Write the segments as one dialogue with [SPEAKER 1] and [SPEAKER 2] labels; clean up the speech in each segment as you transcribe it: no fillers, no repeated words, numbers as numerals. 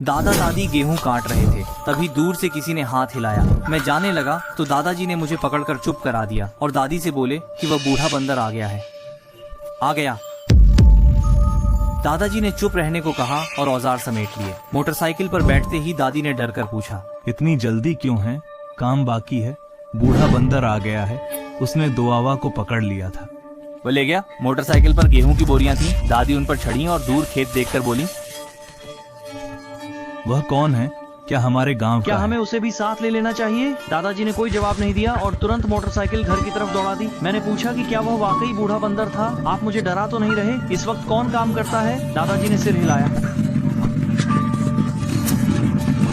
[SPEAKER 1] दादा दादी गेहूं काट रहे थे, तभी दूर से किसी ने हाथ हिलाया। मैं जाने लगा तो दादाजी ने मुझे पकड़कर चुप करा दिया और दादी से बोले कि वह बूढ़ा बंदर आ गया है। आ गया। दादाजी ने चुप रहने को कहा और औजार समेट लिए। मोटरसाइकिल पर बैठते ही दादी ने डर कर पूछा,
[SPEAKER 2] इतनी जल्दी क्यों है? काम बाकी है। बूढ़ा बंदर आ गया है, उसने दोआवा को पकड़ लिया था।
[SPEAKER 1] वो ले गया। मोटरसाइकिल पर गेहूं की बोरियां थीं। दादी उन पर चढ़ी और दूर खेत देखकर बोली,
[SPEAKER 2] वह कौन है? क्या हमारे गांव
[SPEAKER 3] क्या
[SPEAKER 2] का
[SPEAKER 3] हमें
[SPEAKER 2] है?
[SPEAKER 3] उसे भी साथ ले लेना चाहिए? दादाजी ने कोई जवाब नहीं दिया और तुरंत मोटरसाइकिल घर की तरफ दौड़ा दी। मैंने पूछा कि क्या वह वाकई बूढ़ा बंदर था? आप मुझे डरा तो नहीं रहे? इस वक्त कौन काम करता है? दादाजी ने सिर हिलाया।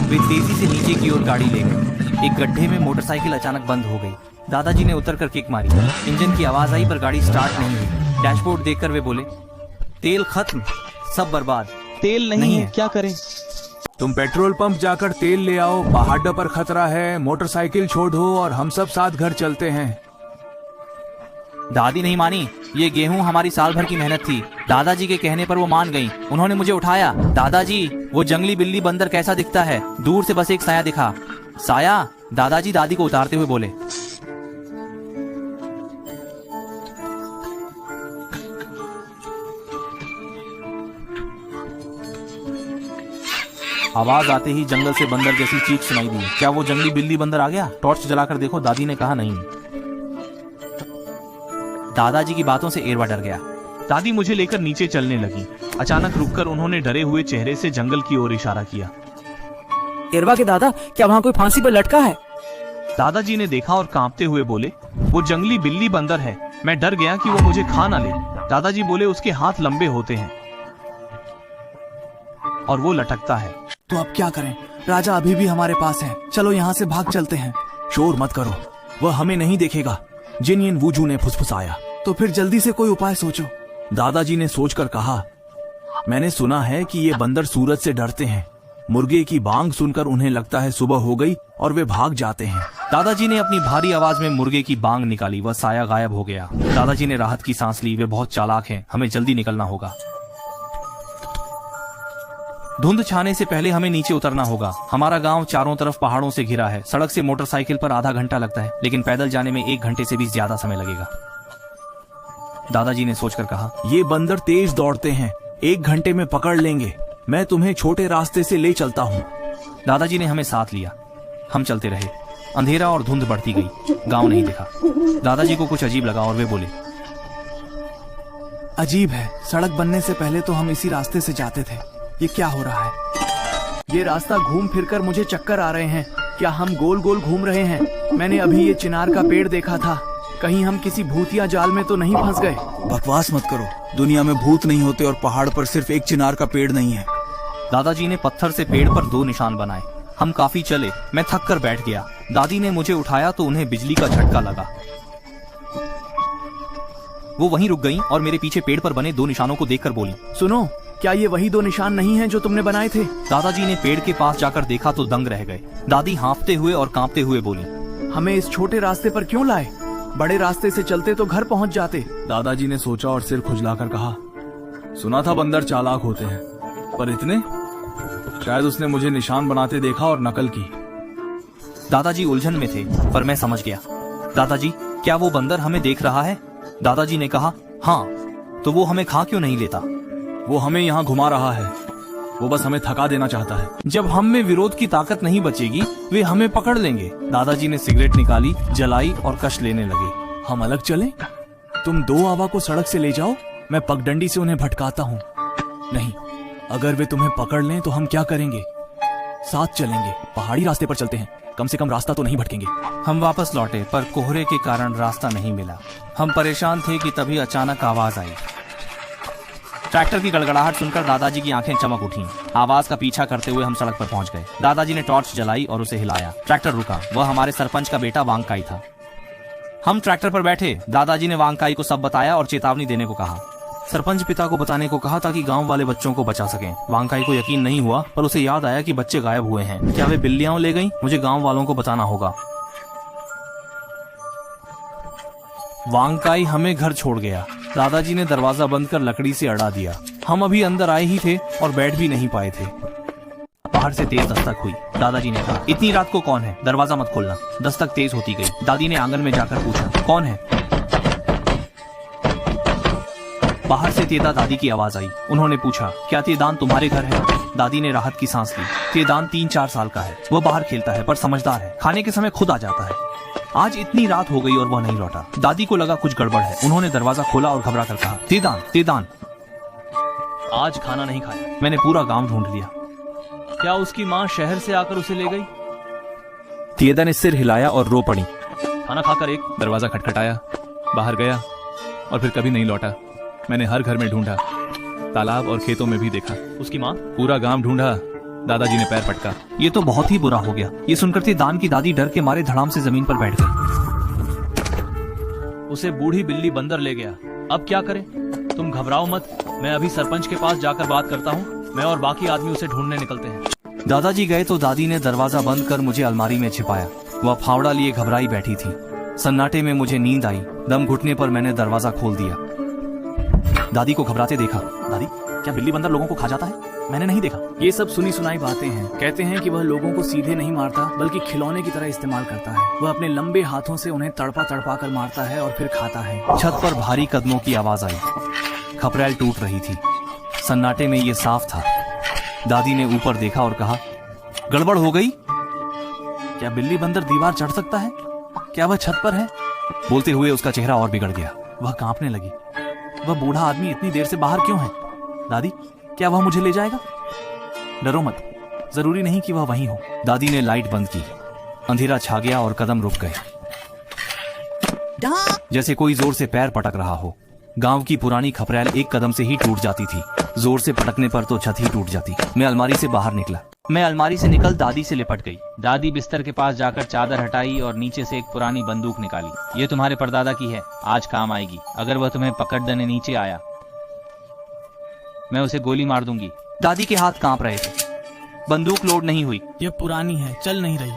[SPEAKER 1] वे तेजी से नीचे की ओर गाड़ी ले गए। एक गड्ढे में मोटरसाइकिल अचानक बंद हो गई। दादाजी ने उतरकर किक मारी। इंजन की आवाज आई पर गाड़ी स्टार्ट नहीं हुई। डैशबोर्ड देखकर वे बोले, तेल खत्म, सब बर्बाद।
[SPEAKER 3] तेल नहीं है, क्या करें?
[SPEAKER 4] तुम पेट्रोल पंप जाकर तेल ले आओ। पहाड़ पर खतरा है। मोटरसाइकिल छोड़ दो और हम सब साथ घर चलते हैं।
[SPEAKER 1] दादी नहीं मानी। ये गेहूं हमारी साल भर की मेहनत थी। दादाजी के कहने पर वो मान गईं। उन्होंने मुझे उठाया। दादाजी, वो जंगली बिल्ली बंदर कैसा दिखता है? दूर से बस एक साया दिखा। साया? दादाजी दादी को उतारते हुए बोले। आवाज आते ही जंगल से बंदर जैसी चीख सुनाई दी। क्या वो जंगली बिल्ली बंदर आ गया? टॉर्च जलाकर देखो, दादी ने कहा। नहीं। दादाजी की बातों से एरवा डर गया।
[SPEAKER 3] दादी मुझे लेकर नीचे चलने लगी। अचानक रुककर उन्होंने डरे हुए चेहरे से जंगल की ओर इशारा किया।
[SPEAKER 5] एरवा के दादा, क्या वहाँ कोई फांसी पर लटका है?
[SPEAKER 3] दादाजी ने देखा और कांपते हुए बोले, वो जंगली बिल्ली बंदर है। मैं डर गया कि वो मुझे खा ना ले। दादाजी बोले, उसके हाथ लंबे होते हैं और वो लटकता है।
[SPEAKER 6] तो अब क्या करें? राजा अभी भी हमारे पास है। चलो यहाँ से भाग चलते हैं।
[SPEAKER 4] शोर मत करो, वह हमें नहीं देखेगा। जिनियन वुजू ने फुसफुसाया।
[SPEAKER 6] तो फिर जल्दी से कोई उपाय सोचो।
[SPEAKER 4] दादाजी ने सोचकर कहा, मैंने सुना है कि ये बंदर सूरज से डरते हैं। मुर्गे की बांग सुनकर उन्हें लगता है सुबह हो गई और वे भाग जाते हैं।
[SPEAKER 1] दादाजी ने अपनी भारी आवाज में मुर्गे की बांग निकाली। वह साया गायब हो गया। दादाजी ने राहत की सांस ली। वे बहुत चालाक हैं, हमें जल्दी निकलना होगा। धुंध छाने से पहले हमें नीचे उतरना होगा। हमारा गांव चारों तरफ पहाड़ों से घिरा है। सड़क से मोटरसाइकिल पर आधा घंटा लगता है, लेकिन पैदल जाने में 1 घंटे से भी ज्यादा समय लगेगा। दादाजी ने सोचकर कहा,
[SPEAKER 4] ये बंदर तेज दौड़ते हैं, 1 घंटे में पकड़ लेंगे। मैं तुम्हें छोटे रास्ते से ले चलता हूँ।
[SPEAKER 1] दादाजी ने हमें साथ लिया। हम चलते रहे। अंधेरा और धुंध बढ़ती गई। गांव नहीं दिखा। दादाजी को कुछ अजीब लगा और वे बोले,
[SPEAKER 6] अजीब है, सड़क बनने से पहले तो हम इसी रास्ते से जाते थे। ये क्या हो रहा है? ये रास्ता घूम फिरकर मुझे चक्कर आ रहे हैं। क्या हम गोल गोल घूम रहे हैं? मैंने अभी ये चिनार का पेड़ देखा था। कहीं हम किसी भूतिया जाल में तो नहीं फंस गए?
[SPEAKER 4] बकवास मत करो, दुनिया में भूत नहीं होते और पहाड़ पर सिर्फ एक चिनार का पेड़ नहीं है।
[SPEAKER 1] दादाजी ने पत्थर से पेड़ पर 2 निशान बनाए। हम काफी चले। मैं थक कर बैठ गया। दादी ने मुझे उठाया तो उन्हें बिजली का झटका लगा। वो वहीं रुक गईं और मेरे पीछे पेड़ पर बने 2 निशानों को देखकर बोली,
[SPEAKER 6] सुनो, क्या ये वही 2 निशान नहीं हैं जो तुमने बनाए थे?
[SPEAKER 1] दादाजी ने पेड़ के पास जाकर देखा तो दंग रह गए। दादी हाँफते हुए और कांपते हुए बोली,
[SPEAKER 6] हमें इस छोटे रास्ते पर क्यों लाए? बड़े रास्ते से चलते तो घर पहुंच जाते।
[SPEAKER 4] दादाजी ने सोचा और सिर खुजलाकर कहा, सुना था बंदर चालाक होते हैं, पर इतने? शायद उसने मुझे निशान बनाते देखा और नकल की।
[SPEAKER 1] दादाजी उलझन में थे, पर मैं समझ गया। दादाजी, क्या वो बंदर हमें देख रहा है? दादाजी ने कहा, हाँ। तो वो हमें खा क्यों नहीं लेता?
[SPEAKER 4] वो हमें यहाँ घुमा रहा है। वो बस हमें थका देना चाहता है।
[SPEAKER 1] जब हम में विरोध की ताकत नहीं बचेगी, वे हमें पकड़ लेंगे। दादाजी ने सिगरेट निकाली, जलाई और कश लेने लगे।
[SPEAKER 4] हम अलग चलें? तुम दोआवा को सड़क से ले जाओ, मैं पगडंडी से उन्हें भटकाता हूँ। नहीं, अगर वे तुम्हें पकड़ लें तो हम क्या करेंगे? साथ चलेंगे, पहाड़ी रास्ते पर चलते हैं, कम से कम रास्ता तो नहीं भटकेंगे।
[SPEAKER 1] हम वापस लौटे, पर कोहरे के कारण रास्ता नहीं मिला। हम परेशान थे कि तभी अचानक आवाज आई। ट्रैक्टर की गड़गड़ाहट सुनकर दादाजी की आंखें चमक उठीं। आवाज का पीछा करते हुए हम सड़क पर पहुंच गए। दादाजी ने टॉर्च जलाई और उसे हिलाया। ट्रैक्टर रुका। वह हमारे सरपंच का बेटा वांगकाई था। हम ट्रैक्टर पर बैठे। दादाजी ने वांगकाई को सब बताया और चेतावनी देने को कहा। सरपंच पिता को बताने को कहा ताकि गांव वाले बच्चों को बचा सकें। वांगकाई को यकीन नहीं हुआ, पर उसे याद आया कि बच्चे गायब हुए हैं। क्या वे बिल्लियां ले गईं? मुझे गांव वालों को बताना होगा। वांगकाई हमें घर छोड़ गया। दादाजी ने दरवाजा बंद कर लकड़ी से अड़ा दिया। हम अभी अंदर आए ही थे और बैठ भी नहीं पाए थे। बाहर से तेज दस्तक हुई। दादाजी ने कहा, इतनी रात को कौन है? दरवाजा मत खोलना। दस्तक तेज होती गई। दादी ने आंगन में जाकर पूछा, कौन है? बाहर से तेदा दादी की आवाज आई। उन्होंने पूछा, क्या तेदान तुम्हारे घर है? दादी ने राहत की सांस ली। तेदान 3-4 साल का है। वह बाहर खेलता है पर समझदार है। खाने के समय खुद आ जाता है। आज इतनी रात हो गई और वह नहीं लौटा। दादी को लगा कुछ गड़बड़ है। उन्होंने दरवाजा खोला और घबरा कर कहा, तेदान, तेदान,
[SPEAKER 3] आज खाना नहीं खाया।
[SPEAKER 1] मैंने पूरा गांव ढूंढ लिया।
[SPEAKER 3] क्या उसकी माँ शहर से आकर उसे ले गई?
[SPEAKER 4] तेदा ने सिर हिलाया और रो पड़ी।
[SPEAKER 3] खाना खाकर एक
[SPEAKER 2] दरवाजा खटखटाया, बाहर गया और फिर कभी नहीं लौटा। मैंने हर घर में ढूंढा, तालाब और खेतों में भी देखा।
[SPEAKER 3] उसकी माँ?
[SPEAKER 2] पूरा गांव ढूंढा। दादाजी ने पैर पटका।
[SPEAKER 1] ये तो बहुत ही बुरा हो गया। ये सुनकर तेदान की दादी डर के मारे धड़ाम से जमीन पर बैठ गई।
[SPEAKER 3] उसे बूढ़ी बिल्ली बंदर ले गया। अब क्या करें? तुम घबराओ मत, मैं अभी सरपंच के पास जाकर बात करता हूँ। मैं और बाकी आदमी उसे ढूंढने निकलते हैं।
[SPEAKER 1] दादाजी गए तो दादी ने दरवाजा बंद कर मुझे अलमारी में छिपाया। वह फावड़ा लिए घबराई बैठी थी। सन्नाटे में मुझे नींद आई। दम घुटने पर मैंने दरवाजा खोल दिया। दादी को घबराते देखा। दादी, क्या बिल्ली बंदर लोगों को खा जाता है? मैंने नहीं देखा।
[SPEAKER 6] ये सब सुनी सुनाई बातें हैं। कहते हैं कि वह लोगों को सीधे नहीं मारता बल्कि खिलौने की तरह इस्तेमाल करता है। वह अपने लंबे हाथों से उन्हें तड़पा तड़पा कर मारता है और फिर खाता है।
[SPEAKER 1] छत पर भारी कदमों की आवाज आई। खपरेल टूट रही थी। सन्नाटे में ये साफ था। दादी ने ऊपर देखा और कहा, गड़बड़ हो गई।
[SPEAKER 4] क्या बिल्ली बंदर दीवार चढ़ सकता है? क्या वह छत पर है?
[SPEAKER 1] बोलते हुए उसका चेहरा और बिगड़ गया।
[SPEAKER 4] वह कांपने लगी। वह बूढ़ा आदमी इतनी देर से बाहर क्यों है? दादी, क्या वह मुझे ले जाएगा? डरो मत, जरूरी नहीं कि वह वहीं हो।
[SPEAKER 1] दादी ने लाइट बंद की। अंधेरा छा गया और कदम रुक गए, जैसे कोई जोर से पैर पटक रहा हो। गांव की पुरानी खपरेल एक कदम से ही टूट जाती थी। जोर से पटकने पर तो छत ही टूट जाती। मैं अलमारी से बाहर निकला।
[SPEAKER 3] मैं अलमारी से निकल दादी से लिपट गई। दादी बिस्तर के पास जाकर चादर हटाई और नीचे से एक पुरानी बंदूक निकाली। ये तुम्हारे परदादा की है, आज काम आएगी। अगर वह तुम्हें पकड़ देने नीचे आया, मैं उसे गोली मार दूंगी।
[SPEAKER 1] दादी के हाथ कांप रहे थे। बंदूक लोड नहीं हुई।
[SPEAKER 6] यह पुरानी है, चल नहीं रही।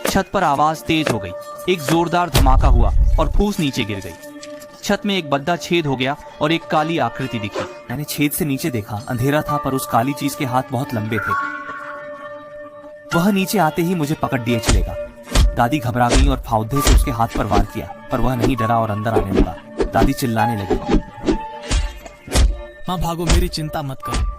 [SPEAKER 1] छत पर आवाज तेज हो गई। एक जोरदार धमाका हुआ और फूस नीचे गिर गई। छत में एक बद्दा छेद हो गया और एक काली आकृति दिखी। मैंने छेद से नीचे देखा। अंधेरा था पर उस काली चीज के हाथ बहुत लंबे थे। वह नीचे आते ही मुझे पकड़ दिए चलेगा। दादी घबरा गई और फाउदे से उसके हाथ पर वार किया, पर वह नहीं डरा और अंदर आने लगा। दादी चिल्लाने लगी,
[SPEAKER 6] माँ भागो, मेरी चिंता मत करो।